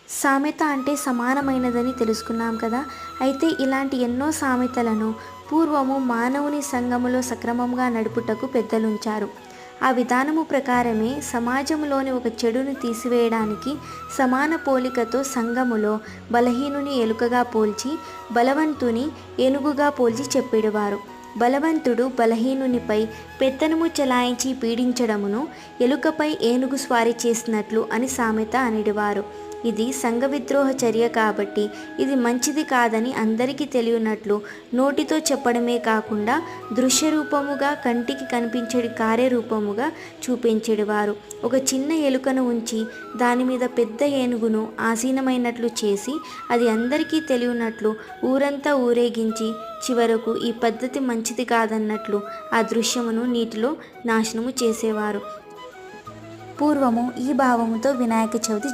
సామెత అంటే సమానమైనదని తెలుసుకున్నాం కదా. అయితే ఇలాంటి ఎన్నో సామెతలను పూర్వము మానవుని సంఘములో సక్రమంగా నడుపుటకు పెద్దలుంచారు. ఆ విధానము ప్రకారమే సమాజంలోని ఒక చెడును తీసివేయడానికి సమాన పోలికతో సంఘములో బలహీనుని ఎలుకగా పోల్చి, బలవంతుని ఏనుగుగా పోల్చి చెప్పేవారు. బలవంతుడు బలహీనునిపై పెత్తనము చెలాయించి పీడించడమును ఎలుకపై ఏనుగు స్వారీ చేసినట్లు అని సామెత అనేవారు. ఇది సంఘ విద్రోహ చర్య కాబట్టి ఇది మంచిది కాదని అందరికీ తెలియనట్లు నోటితో చెప్పడమే కాకుండా దృశ్యరూపముగా, కంటికి కనిపించేది కార్యరూపముగా చూపించేవారు. ఒక చిన్న ఎలుకను ఉంచి దాని మీద పెద్ద ఏనుగును ఆసీనమైనట్లు చేసి అది అందరికీ తెలియనట్లు ఊరంతా ఊరేగించి చివరకు ఈ పద్ధతి మంచిది కాదన్నట్లు ఆ దృశ్యమును నీటిలో నాశనము చేసేవారు. పూర్వము ఈ భావముతో వినాయక చవితి